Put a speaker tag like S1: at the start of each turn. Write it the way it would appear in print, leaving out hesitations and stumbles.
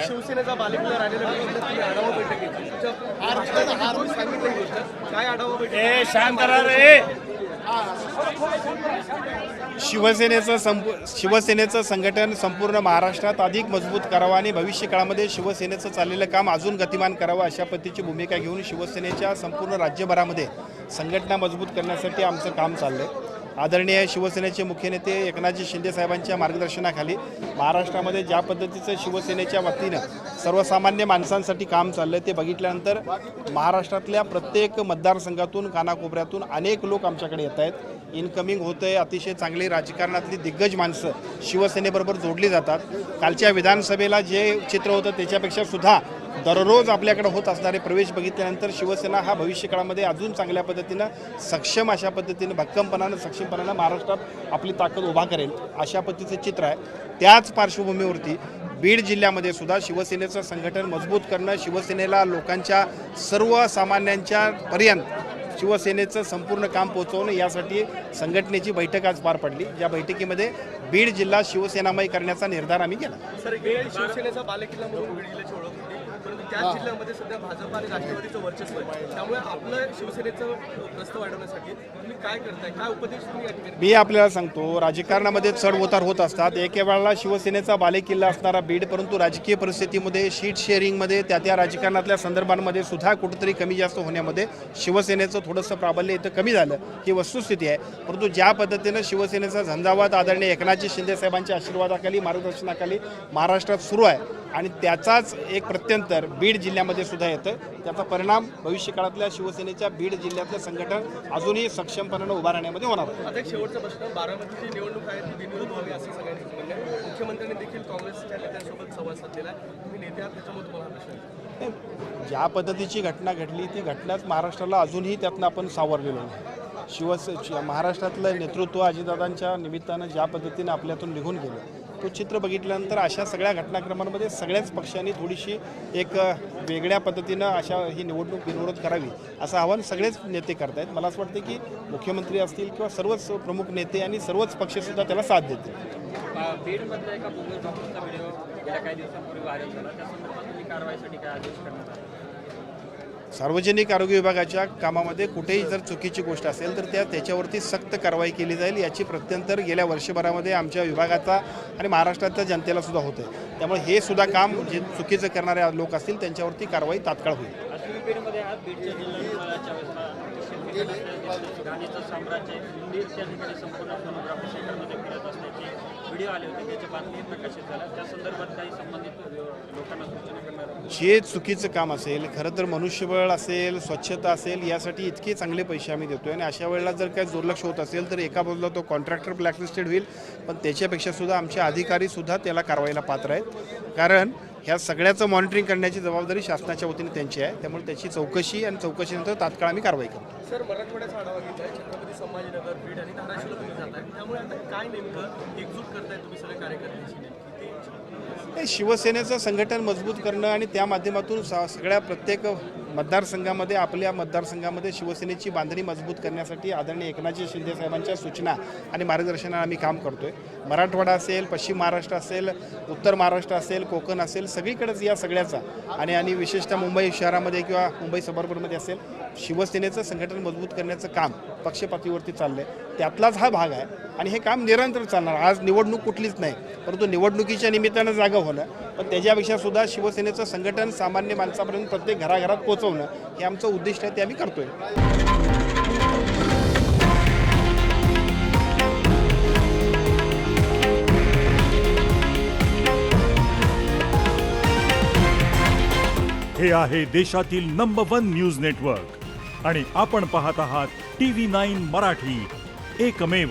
S1: शिवसेनेचा बालेकिल्ला राहिलेला तुम्ही आढावा बैठक घेतली. सांगितलं ही गोष्ट काय आढावा बैठक
S2: शांत करा रे.
S3: शिवसेनेचं संघटन संपूर्ण महाराष्ट्रात अधिक मजबूत करावं आणि भविष्य काळामध्ये शिवसेनेचं चाललेलं काम अजून गतिमान करावं अशा पद्धतीची भूमिका घेऊन शिवसेनेच्या संपूर्ण राज्यभरामध्ये संघटना मजबूत करण्यासाठी आमचं काम चाललं आहे. आदरणीय शिवसेनेचे मुख्य नेते एकनाथजी शिंदे साहेबांच्या मार्गदर्शनाखाली महाराष्ट्रामध्ये ज्या पद्धतीचं शिवसेनेच्या वतीनं सर्वसामान्य माणसांसाठी काम चाललं ते बघितल्यानंतर महाराष्ट्रातल्या प्रत्येक मतदारसंघातून कानाकोपऱ्यातून अनेक लोक आमच्याकडे येत आहेत. इनकमिंग होतं आहे. अतिशय चांगली राजकारणातली दिग्गज माणसं शिवसेनेबरोबर जोडली जातात. कालच्या विधानसभेला जे चित्र होतं त्याच्यापेक्षा सुद्धा दररोज आपल्याकडे होत असणारे प्रवेश बघितल्यानंतर शिवसेना हा भविष्यकाळामध्ये अजून चांगल्या पद्धतीनं सक्षम अशा पद्धतीनं भक्कमपणानं सक्षमपणानं महाराष्ट्रात आपली ताकद उभा करेल अशा पद्धतीचं चित्र आहे. त्याच पार्श्वभूमीवरती बीड जिल्ह्यामध्ये सुद्धा शिवसेनेचं संघटन मजबूत करणं, शिवसेनेला लोकांच्या सर्वसामान्यांच्या पर्यंत शिवसेनेचं संपूर्ण काम पोहोचवणं यासाठी संघटनेची बैठक आज पार पडली. या बैठकीमध्ये बीड जिल्हा शिवसेनामय करण्याचा निर्धार आम्ही केला.
S1: सर, शिवसेनेचा बालेकिल्ला म्हणून बीड जिल्ह्याची ओळख होती, परंतु त्याच जिल्ह्यामध्ये सध्या भाजप आणि राष्ट्रवादीचं वर्चस्व आहे. त्यामुळे आपलं शिवसेनेचं प्रस्ताव वाढवण्यासाठी तुम्ही काय करताय, काय उपदेश तुम्ही या ठिकाणी?
S3: मी आपल्याला सांगतो, राजकारणामध्ये चढउतार होत असतात. एके वेळेला शिवसेनेचा बालेकिल्ला असणारा बीड, परंतु राजकीय परिस्थितीमध्ये शीट शेअरिंगमध्ये त्या राजकारणातल्या संदर्भांमध्ये सुद्धा कुठेतरी कमी जास्त होण्यामध्ये शिवसेनेचं थोडंसं प्राबल्य इथं कमी झालं ही वस्तुस्थिती आहे. परंतु ज्या पद्धतीनं शिवसेनेचा झंझावात आदरणीय एकनाथजी शिंदे साहेबांच्या आशीर्वादाखाली मार्गदर्शनाखाली महाराष्ट्रात सुरू आहे आणि त्याचाच एक प्रत्यंतर बीड जिल्ह्यामध्ये सुद्धा येतं. त्याचा परिणाम भविष्यकाळातल्या शिवसेनेच्या बीड जिल्ह्यातलं संघटन अजूनही सक्षमपणानं उभा राहण्यामध्ये होणार आहे.
S1: आता एक शेवटचा प्रश्न, बारामतीची निवडणूक आहे ती बिनविरोध व्हावी असं सगळ्यांनी म्हणणं आहे. मुख्यमंत्र्यांनी देखील काँग्रेसच्या नेत्यांसोबत संवाद साधलेला आहे. तुम्ही नेते आहात, त्याच्यामुळे तुम्हाला प्रश्न आहे.
S3: ज्या पद्धतीची घटना घडली ती घटनाच महाराष्ट्राला अजूनही त्यातनं आपण सावरलेलो नाही. महाराष्ट्रातलं नेतृत्व अजितदादांच्या निमित्तानं ज्या पद्धतीनं आपल्यातून निघून गेलं तो चित्र बघितल्यानंतर अशा सगळ्या घटनाक्रमांमध्ये सगळ्याच पक्षांनी थोडीशी एक वेगळ्या पद्धतीनं अशा ही निवडणूक बिनविरोध करावी असं आवाहन सगळेच नेते करत आहेत. मला असं वाटतं की मुख्यमंत्री असतील किंवा सर्वच प्रमुख नेते आणि सर्वच पक्षसुद्धा त्याला साथ देतील.
S4: बीडमधल्या एका बोगस डॉक्टरचा व्हिडिओ गेल्या काही दिवसांपूर्वी व्हायरल झाला, त्या संदर्भात तुम्ही कारवाईसाठी काय आदेश करणार आहात?
S3: सार्वजनिक आरोग्य विभागाच्या कामामध्ये कुठेही जर चुकीची गोष्ट असेल तर त्याच्यावरती सक्त कारवाई केली जाईल याची प्रत्यंतर गेल्या वर्षभरामध्ये आमच्या विभागाचा आणि महाराष्ट्रातल्या जनतेला सुद्धा होतं. त्यामुळे हे सुद्धा काम जे चुकीचं करणारे लोक असतील त्यांच्यावरती कारवाई तात्काळ होईल.
S4: बीडमध्ये आज बीडच्या जिल्ह्याच्या गाणीचं साम्राज्य त्या ठिकाणी संपूर्ण फोनोग्राफी सेंटरमध्ये फिरत असल्याचे व्हिडिओ आले होते, त्याच्या बातमी प्रकाशित झाल्या. त्या संदर्भात काही संबंधित लोकांना सूचना करणार?
S3: जे चुकीचं काम असेल, खरं तर मनुष्यबळ असेल, स्वच्छता असेल, यासाठी इतके चांगले पैसे आम्ही देतोय आणि अशा वेळेला जर काही दुर्लक्ष होत असेल तर एका बाजूला तो कॉन्ट्रॅक्टर ब्लॅकलिस्टेड होईल, पण त्याच्यापेक्षा सुद्धा आमचे अधिकारीसुद्धा त्याला कारवाईला पात्र आहेत. कारण ह्या सगळ्याचं मॉनिटरिंग करण्याची जबाबदारी शासनाच्या वतीने त्यांची आहे. त्यामुळे त्याची चौकशी आणि चौकशीनंतर तात्काळ आम्ही कारवाई करतो.
S1: सर, मराठवाड्याचा आढावा घेतला आहे, छत्रपती संभाजीनगर, बीड आणि धाराशिवला तुम्ही जाताय, त्यामुळे आता काय नेमकं एकजूट करताय तुम्ही सगळ्या कार्यकर्त्यांची?
S3: शिवसेनेचं संघटन मजबूत करणं आणि त्या माध्यमातून सगळ्या प्रत्येक मतदारसंघामध्ये आपल्या मतदारसंघामध्ये शिवसेनेची बांधणी मजबूत करण्यासाठी आदरणीय एकनाथजी शिंदे साहेबांच्या सूचना आणि मार्गदर्शनाने आम्ही काम करतोय. मराठवाडा असेल, पश्चिम महाराष्ट्र असेल, उत्तर महाराष्ट्र असेल, कोकण असेल, सगळीकडेच या सगळ्याचा आणि विशेषतः मुंबई शहरामध्ये किंवा मुंबई सबअर्बनमध्ये असेल शिवसेनेचं संघटन मजबूत करण्याचं काम पक्षपातीवरती चाललं आहे. त्यातलाच हा भाग आहे आणि हे काम निरंतर चालणार. आज निवडणूक कुठलीच नाही, परंतु निवडणुकीच्या निमित्तानं जागा होणं, पण त्याच्यापेक्षा सुद्धा शिवसेनेचं संघटन सामान्य माणसापर्यंत प्रत्येक घराघरात पोहोचवणं हे आमचं उद्दिष्ट आहे, ते आम्ही करतोय.
S5: हे आहे देशातील नंबर 1 न्यूज नेटवर्क आणि आपण पाहत आहात TV9 मराठी, एकमेव.